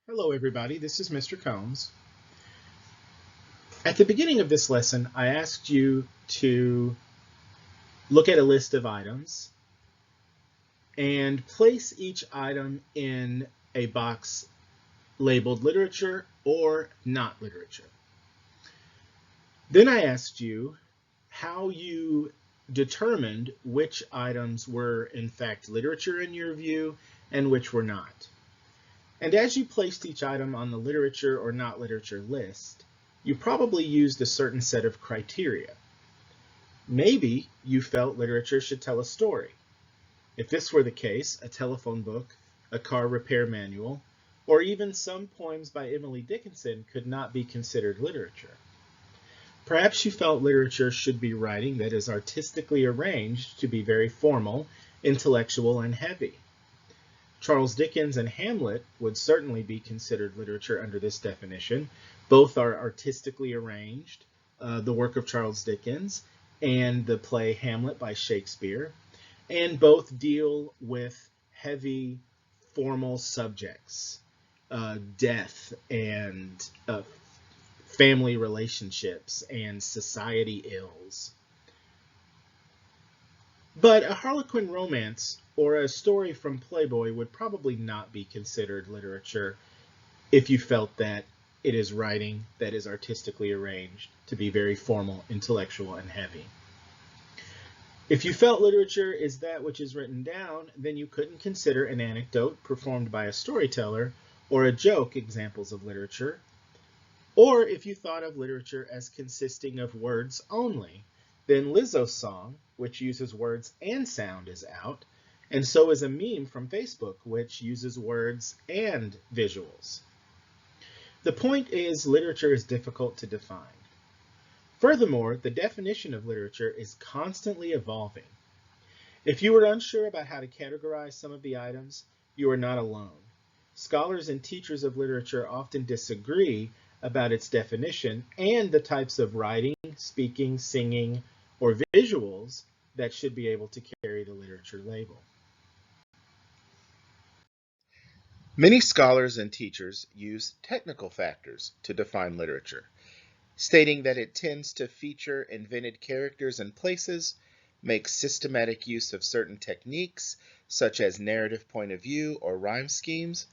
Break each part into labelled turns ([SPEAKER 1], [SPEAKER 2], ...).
[SPEAKER 1] Hello everybody, this is Mr. Combs. At the beginning of this lesson, I asked you to look at a list of items and place each item in a box labeled literature or not literature. Then I asked you how you determined which items were in fact literature in your view and which were not. And as you placed each item on the literature or not literature list, you probably used a certain set of criteria. Maybe you felt literature should tell a story. If this were the case, a telephone book, a car repair manual, or even some poems by Emily Dickinson could not be considered literature. Perhaps you felt literature should be writing that is artistically arranged to be very formal, intellectual, and heavy. Charles Dickens and Hamlet would certainly be considered literature under this definition. Both are artistically arranged, the work of Charles Dickens and the play Hamlet by Shakespeare, and both deal with heavy formal subjects, death and family relationships and society ills. But a Harlequin romance or a story from Playboy would probably not be considered literature if you felt that it is writing that is artistically arranged to be very formal, intellectual, and heavy. If you felt literature is that which is written down, then you couldn't consider an anecdote performed by a storyteller or a joke examples of literature. Or if you thought of literature as consisting of words only, then Lizzo's song, which uses words and sound, is out, and so is a meme from Facebook, which uses words and visuals. The point is, literature is difficult to define. Furthermore, the definition of literature is constantly evolving. If you are unsure about how to categorize some of the items, you are not alone. Scholars and teachers of literature often disagree about its definition and the types of writing, speaking, singing, or visuals that should be able to carry the literature label. Many scholars and teachers use technical factors to define literature, stating that it tends to feature invented characters and places, make systematic use of certain techniques, such as narrative point of view or rhyme schemes,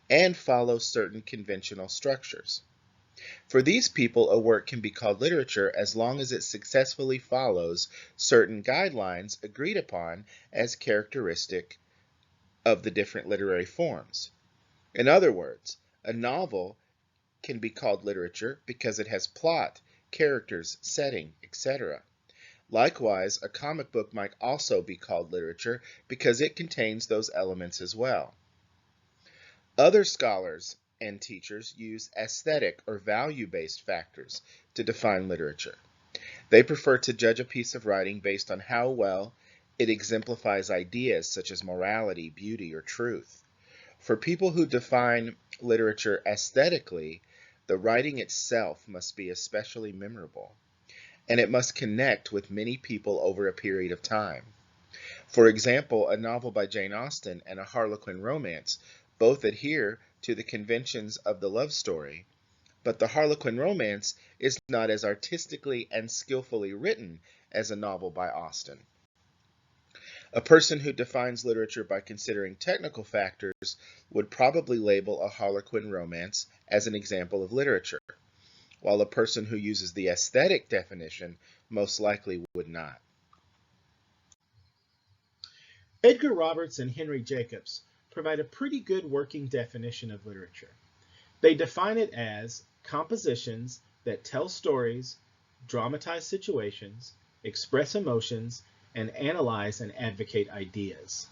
[SPEAKER 1] and follow certain conventional structures. For these people, a work can be called literature as long as it successfully follows certain guidelines agreed upon as characteristic of the different literary forms. In other words, a novel can be called literature because it has plot, characters, setting, etc. Likewise, a comic book might also be called literature because it contains those elements as well. Other scholars and teachers use aesthetic or value-based factors to define literature. They prefer to judge a piece of writing based on how well it exemplifies ideas such as morality, beauty, or truth. For people who define literature aesthetically, the writing itself must be especially memorable, and it must connect with many people over a period of time. For example, a novel by Jane Austen and a Harlequin romance both adhere to the conventions of the love story, but the Harlequin romance is not as artistically and skillfully written as a novel by Austen. A person who defines literature by considering technical factors would probably label a Harlequin romance as an example of literature, while a person who uses the aesthetic definition most likely would not. Edgar Roberts and Henry Jacobs provide a pretty good working definition of literature. They define it as compositions that tell stories, dramatize situations, express emotions, and analyze and advocate ideas.